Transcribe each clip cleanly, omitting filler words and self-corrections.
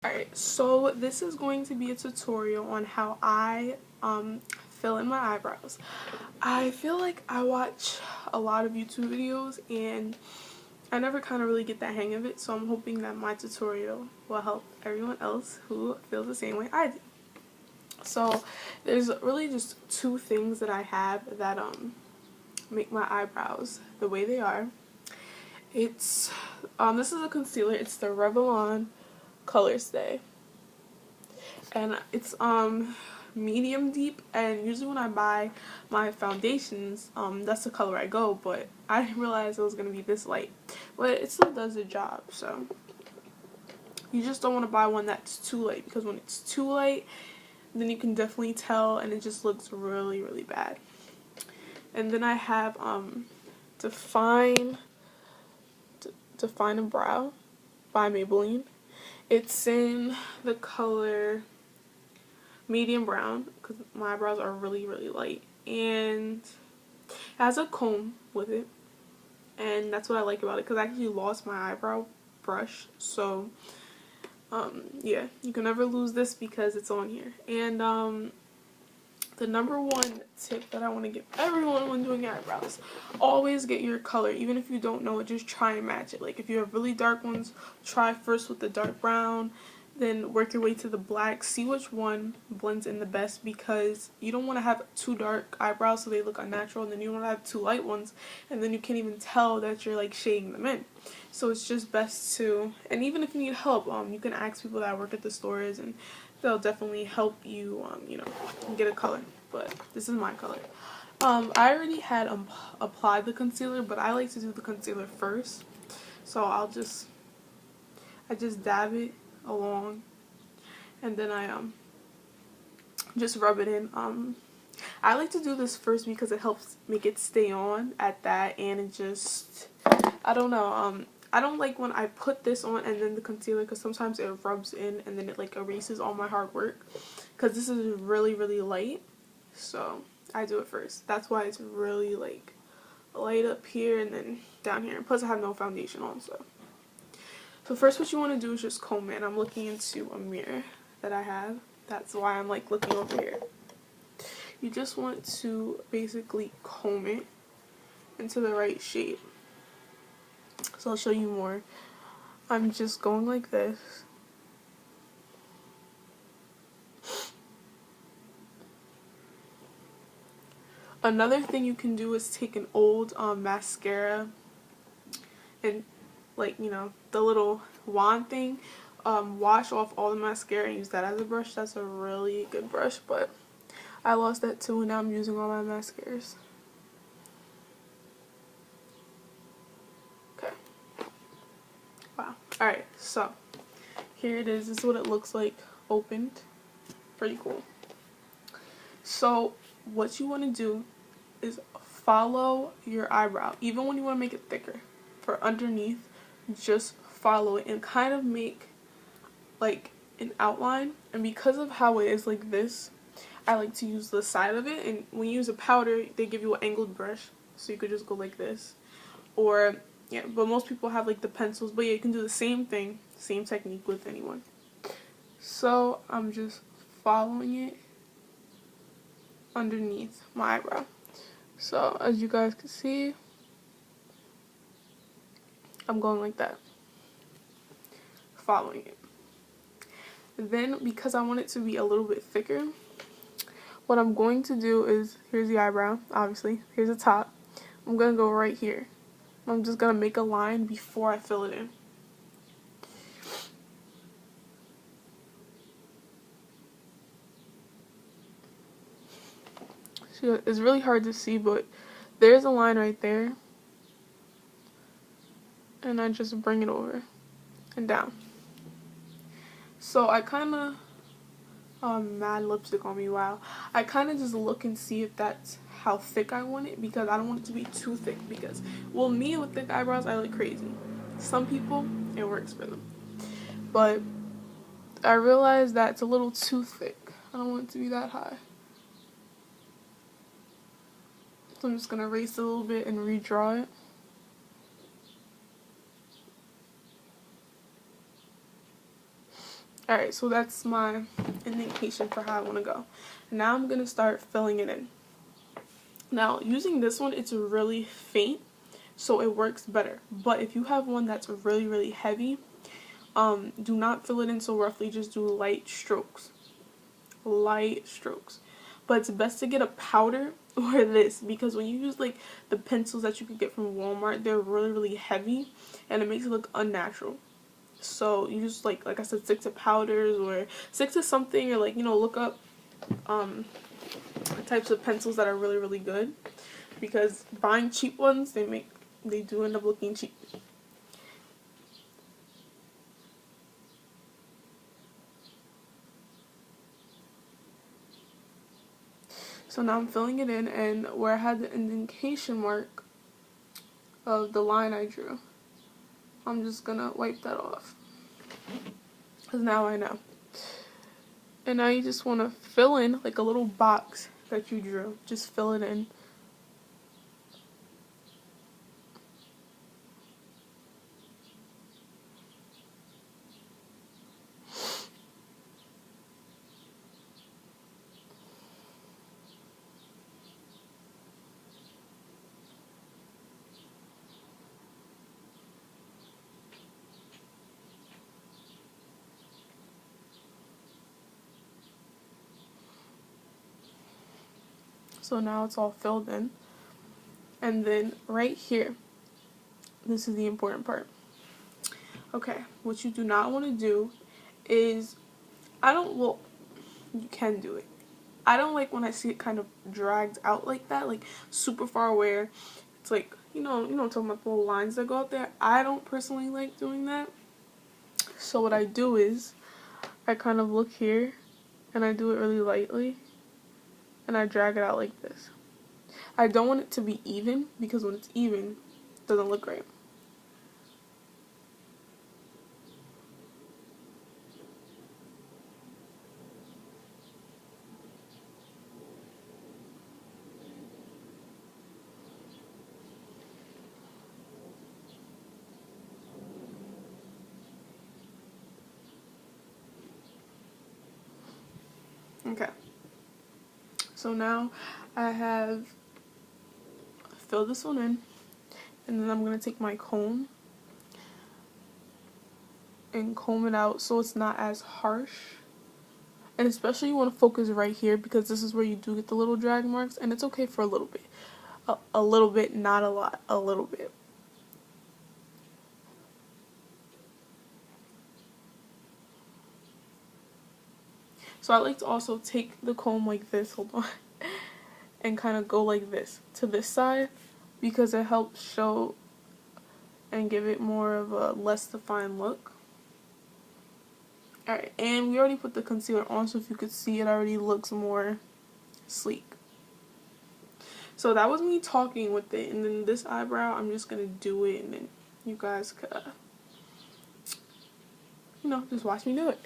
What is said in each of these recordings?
Alright, so this is going to be a tutorial on how I fill in my eyebrows. I feel like I watch a lot of YouTube videos and I never kind of really get the hang of it, so I'm hoping that my tutorial will help everyone else who feels the same way I do. So there's really just two things that I have that make my eyebrows the way they are. It's this is a concealer. It's the Revlon Color Stay, and it's medium deep, and usually when I buy my foundations, that's the color I go, but I didn't realize it was gonna be this light, but it still does the job. So you just don't want to buy one that's too light, because when it's too light, then you can definitely tell and it just looks really, really bad. And then I have Define a Brow by Maybelline. It's in the color medium brown because my eyebrows are really, really light, and it has a comb with it, and that's what I like about it, because I actually lost my eyebrow brush. So yeah, you can never lose this because it's on here. And the number one tip that I want to give everyone when doing eyebrows: always get your color. Even if you don't know it, just try and match it. Like if you have really dark ones, try first with the dark brown, then work your way to the black. See which one blends in the best, because you don't want to have too dark eyebrows so they look unnatural, and then you don't want to have too light ones and then you can't even tell that you're like shading them in. So it's just best to, and even if you need help, you can ask people that work at the stores and they'll definitely help you, you know, get a color. But this is my color. I already had applied the concealer, but I like to do the concealer first. So I just dab it along, and then I just rub it in. I like to do this first because it helps make it stay on at that, and it just, I don't know, I don't like when I put this on and then the concealer, because sometimes it rubs in and then it like erases all my hard work, because this is really, really light. So I do it first. That's why it's really like light up here and then down here, and plus I have no foundation on. So first what you want to do is just comb it. I'm looking into a mirror that I have. That's why I'm like looking over here. You just want to basically comb it into the right shape. So I'll show you more. I'm just going like this. Another thing you can do is take an old mascara and, like, you know, the little wand thing, wash off all the mascara and use that as a brush. That's a really good brush, but I lost that too, and now I'm using all my mascaras. Okay. Wow. Alright, so here it is. This is what it looks like opened. Pretty cool. So what you want to do is follow your eyebrow. Even when you want to make it thicker, for underneath, just follow it and kind of make like an outline. And because of how it is like this, I like to use the side of it. And when you use a powder, they give you an angled brush, so you could just go like this. Or yeah, but most people have like the pencils. But yeah, you can do the same thing, same technique with anyone. So I'm just following it underneath my eyebrow. So as you guys can see, I'm going like that, following it. Then, because I want it to be a little bit thicker, what I'm going to do is, here's the eyebrow, obviously, here's the top. I'm going to go right here. I'm just going to make a line before I fill it in. So it's really hard to see, but there's a line right there. And I just bring it over and down. So I kind of, mad lipstick on me, wow. I kind of just look and see if that's how thick I want it, because I don't want it to be too thick, because, well, me with thick eyebrows, I look crazy. Some people, it works for them. But I realized that it's a little too thick. I don't want it to be that high. So I'm just going to erase it a little bit and redraw it. Alright, so that's my indication for how I want to go. Now I'm going to start filling it in. Now, using this one, it's really faint, so it works better. But if you have one that's really, really heavy, do not fill it in so roughly. Just do light strokes. Light strokes. But it's best to get a powder or this, because when you use like the pencils that you could get from Walmart, they're really, really heavy and it makes it look unnatural. So you just like I said, stick to powders or stick to something, or like, you know, look up types of pencils that are really, really good, because buying cheap ones, they do end up looking cheap. So now I'm filling it in, and where I had the indentation mark of the line I drew, I'm just gonna wipe that off, because now I know. And now you just want to fill in like a little box that you drew. Just fill it in. So now it's all filled in. And then right here, this is the important part. Okay, what you do not want to do is, well, you can do it. I don't like when I see it kind of dragged out like that, like super far where it's like, you know what I'm talking about, the little lines that go out there. I don't personally like doing that. So what I do is, I kind of look here, and I do it really lightly, and I drag it out like this. I don't want it to be even, because when it's even, it doesn't look right. Okay. So now I have filled this one in, and then I'm going to take my comb and comb it out so it's not as harsh. And especially you want to focus right here, because this is where you do get the little drag marks, and it's okay for a little bit. A little bit, not a lot, a little bit. So I like to also take the comb like this, hold on, and kind of go like this to this side, because it helps show and give it more of a less defined look. Alright, and we already put the concealer on, so if you could see, it already looks more sleek. So that was me talking with it, and then this eyebrow, I'm just going to do it, and then you guys could, just watch me do it.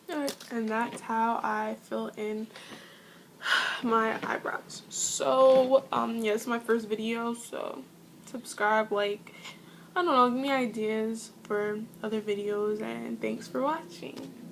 Alright, and that's how I fill in my eyebrows. So, yeah, this is my first video, so subscribe, like, I don't know, give me ideas for other videos, and thanks for watching.